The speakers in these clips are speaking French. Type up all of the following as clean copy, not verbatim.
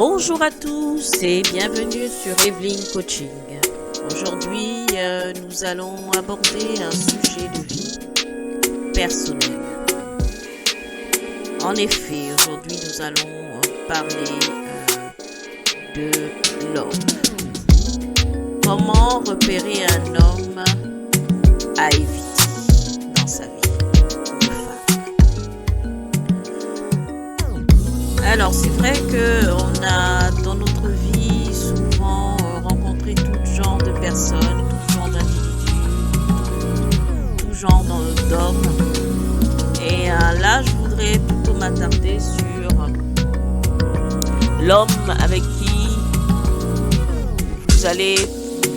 Bonjour à tous et bienvenue sur Evelyn Coaching. Aujourd'hui, nous allons aborder un sujet de vie personnelle. En effet, aujourd'hui, nous allons parler de l'homme. Comment repérer un homme à éviter dans sa vie de femme. Alors, c'est vrai qu'on a dans notre vie souvent rencontré tout genre de personnes, tout genre d'individus, tout genre d'hommes. Et là, je voudrais plutôt m'attarder sur l'homme avec qui vous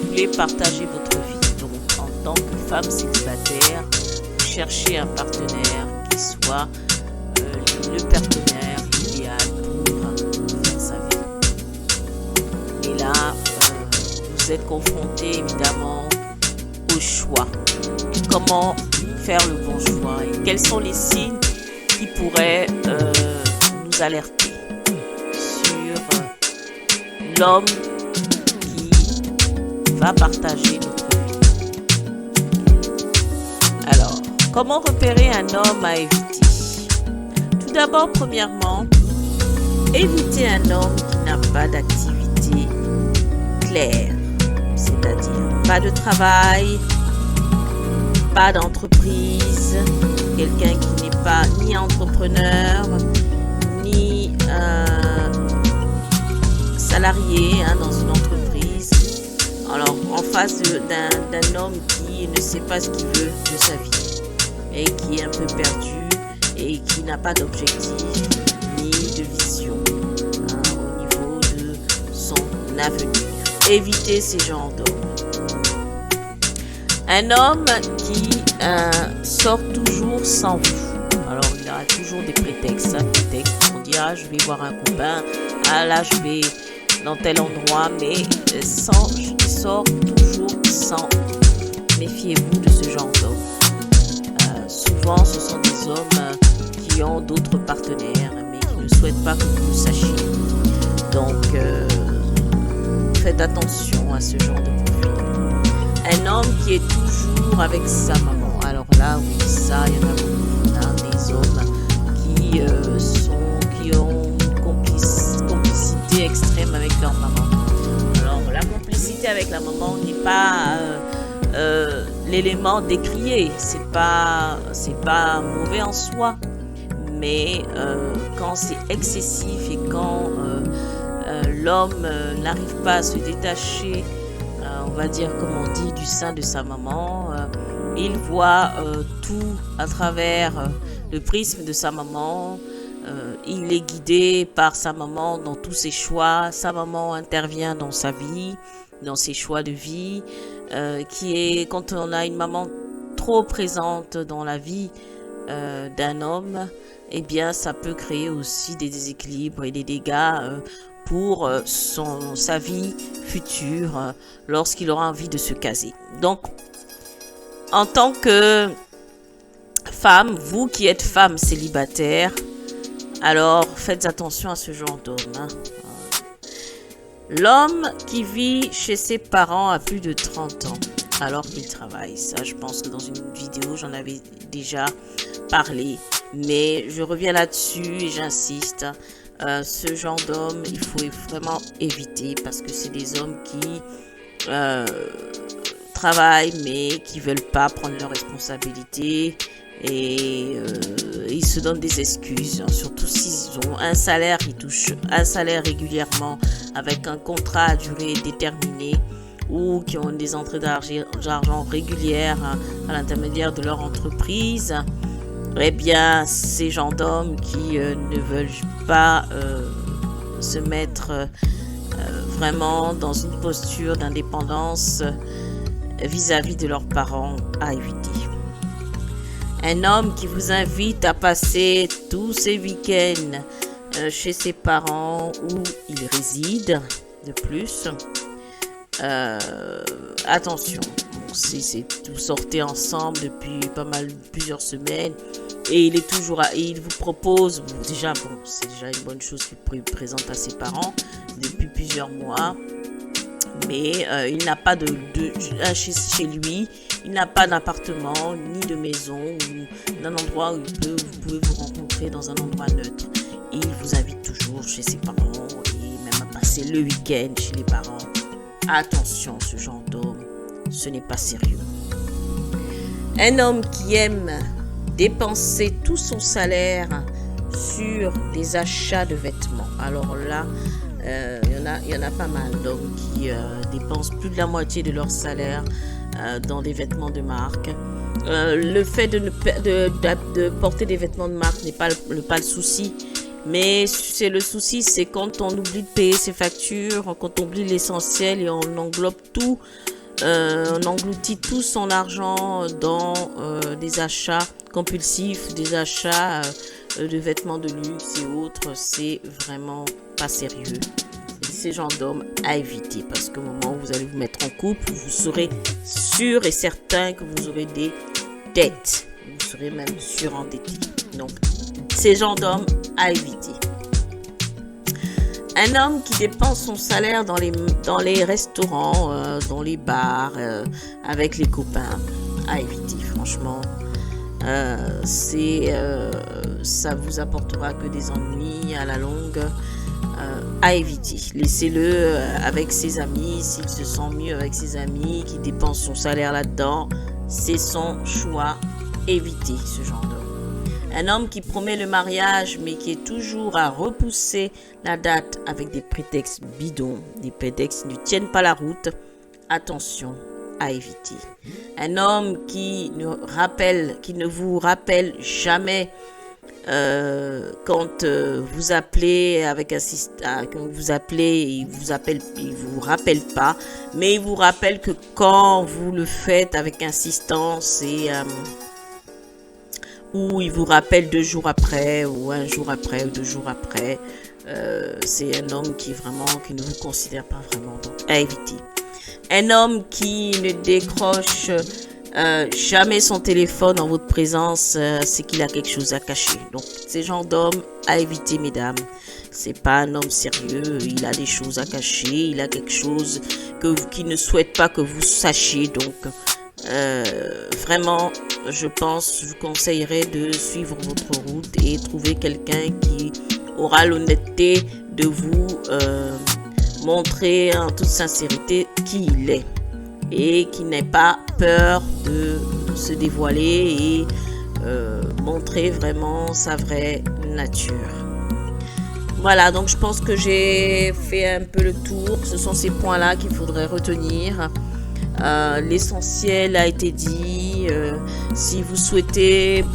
voulez partager votre vie. Donc, en tant que femme célibataire, vous cherchez un partenaire qui soit le partenaire idéal pour faire sa vie. Et là, vous êtes confronté évidemment au choix. Comment faire le bon choix et quels sont les signes qui pourraient nous alerter sur l'homme qui va partager notre vie. Alors, comment repérer un homme à éviter? Tout d'abord, premièrement, éviter un homme qui n'a pas d'activité claire, c'est-à-dire pas de travail, pas d'entreprise, quelqu'un qui n'est pas ni entrepreneur, ni salarié dans une entreprise. Alors, en face d'un homme qui ne sait pas ce qu'il veut de sa vie et qui est un peu perdu et qui n'a pas d'objectif ni de vision au niveau de son avenir. Évitez ces genres d'hommes. Un homme qui sort toujours sans vous. Alors, il aura toujours des prétextes. On dira, je vais voir un copain. Ah là, je vais dans tel endroit. Mais il sort toujours sans vous. Méfiez-vous de ce genre d'homme. Souvent, ce sont des hommes qui ont d'autres partenaires, mais qui ne souhaitent pas que vous le sachiez. Donc, faites attention à ce genre de profil. Un homme qui est toujours avec sa maman. Alors là, oui, ça, il y en a beaucoup. Des hommes qui ont une complicité extrême avec leur maman. Alors, la complicité avec la maman n'est pas l'élément décrié. C'est pas mauvais en soi. Mais quand c'est excessif et quand l'homme n'arrive pas à se détacher, on va dire, comme on dit, du sein de sa maman. Il voit tout à travers le prisme de sa maman. Il est guidé par sa maman dans tous ses choix. Sa maman intervient dans sa vie, dans ses choix de vie. Quand on a une maman trop présente dans la vie d'un homme, eh bien, ça peut créer aussi des déséquilibres et des dégâts pour sa vie future lorsqu'il aura envie de se caser. Donc, en tant que femme, vous qui êtes femme célibataire, alors faites attention à ce genre d'homme. L'homme qui vit chez ses parents à plus de 30 ans alors qu'il travaille. Ça, je pense que dans une vidéo, j'en avais déjà parlé. Mais je reviens là-dessus et j'insiste. Ce genre d'homme, il faut vraiment éviter parce que c'est des hommes qui travaillent mais qui veulent pas prendre leurs responsabilités et ils se donnent des excuses, surtout s'ils ont un salaire, ils touchent un salaire régulièrement avec un contrat à durée déterminée ou qui ont des entrées d'argent régulières à l'intermédiaire de leur entreprise. Eh bien, ces gens d'hommes qui ne veulent pas se mettre vraiment dans une posture d'indépendance vis-à-vis de leurs parents à éviter. Un homme qui vous invite à passer tous ses week-ends chez ses parents où il réside de plus. Attention, si vous sortez ensemble depuis plusieurs semaines, et il est toujours et il vous propose, déjà bon, c'est déjà une bonne chose qu'il présente à ses parents depuis plusieurs mois, mais il n'a pas chez lui, il n'a pas d'appartement ni de maison ou d'un endroit où vous pouvez vous rencontrer dans un endroit neutre. Et il vous invite toujours chez ses parents et même à passer le week-end chez les parents. Attention, ce genre d'homme, ce n'est pas sérieux. Un homme qui aime dépenser tout son salaire sur des achats de vêtements. Alors là, il y en a pas mal d'hommes qui dépensent plus de la moitié de leur salaire dans des vêtements de marque. Le fait de porter des vêtements de marque n'est pas le souci. Mais c'est le souci, c'est quand on oublie de payer ses factures, quand on oublie l'essentiel et on englobe tout, on engloutit tout son argent dans des achats compulsifs, des achats de vêtements de luxe et autres. C'est vraiment pas sérieux. Ces genres d'hommes à éviter, parce qu'au moment où vous allez vous mettre en couple, vous serez sûr et certain que vous aurez des dettes. Vous serez même surendetté. Donc, ces genres d'hommes à éviter. Un homme qui dépense son salaire dans les restaurants, dans les bars, avec les copains, à éviter. Franchement, ça vous apportera que des ennuis à la longue. À éviter. Laissez-le avec ses amis, s'il se sent mieux avec ses amis, qui dépense son salaire là-dedans, c'est son choix. Évitez ce genre d'homme. Un homme qui promet le mariage, mais qui est toujours à repousser la date avec des prétextes bidons, des prétextes qui ne tiennent pas la route, attention, à éviter. Un homme qui ne vous rappelle jamais quand vous appelez avec quand vous appelez, il vous rappelle pas, mais il vous rappelle que quand vous le faites avec insistance et ou il vous rappelle 2 jours après ou 1 jour après ou 2 jours après, c'est un homme qui ne vous considère pas vraiment, donc à éviter. Un homme qui ne décroche jamais son téléphone en votre présence, c'est qu'il a quelque chose à cacher. Donc, ces genres d'hommes à éviter, mesdames. C'est pas un homme sérieux, il a des choses à cacher, il a quelque chose qu'il ne souhaite pas que vous sachiez. Donc, vraiment, je vous conseillerais de suivre votre route et trouver quelqu'un qui aura l'honnêteté de vous montrer en toute sincérité qui il est. Et qui n'ait pas peur de se dévoiler et montrer vraiment sa vraie nature. Voilà, donc je pense que j'ai fait un peu le tour. Ce sont ces points-là qu'il faudrait retenir. L'essentiel a été dit. Si vous souhaitez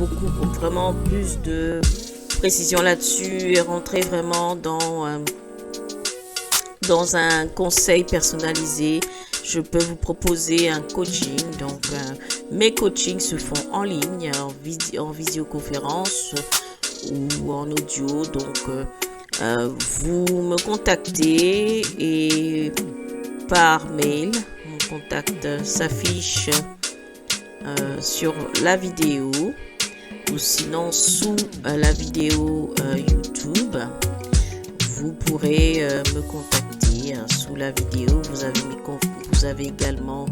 vraiment plus de précision là-dessus et rentrer vraiment dans un conseil personnalisé, je peux vous proposer un coaching. Donc, mes coachings se font en ligne, en visioconférence ou en audio. Donc, vous me contactez et par mail. Mon contact s'affiche sur la vidéo ou sinon sous la vidéo YouTube. Vous pourrez me contacter sous la vidéo. Vous avez également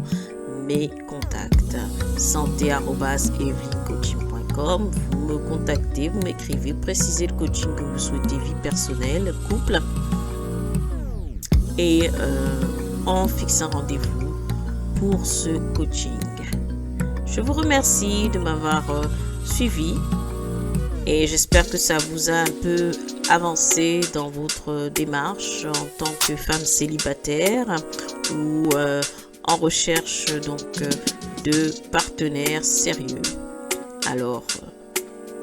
mes contacts santé@evelyncoaching.com. Vous me contactez, vous m'écrivez, précisez le coaching que vous souhaitez, vie personnelle, couple, et on fixe un rendez-vous pour ce coaching. Je vous remercie de m'avoir suivi et j'espère que ça vous a un peu avancé dans votre démarche en tant que femme célibataire ou en recherche donc de partenaires sérieux. Alors,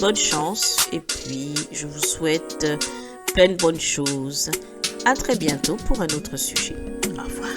bonne chance et puis je vous souhaite plein de bonnes choses. À très bientôt pour un autre sujet. Au revoir.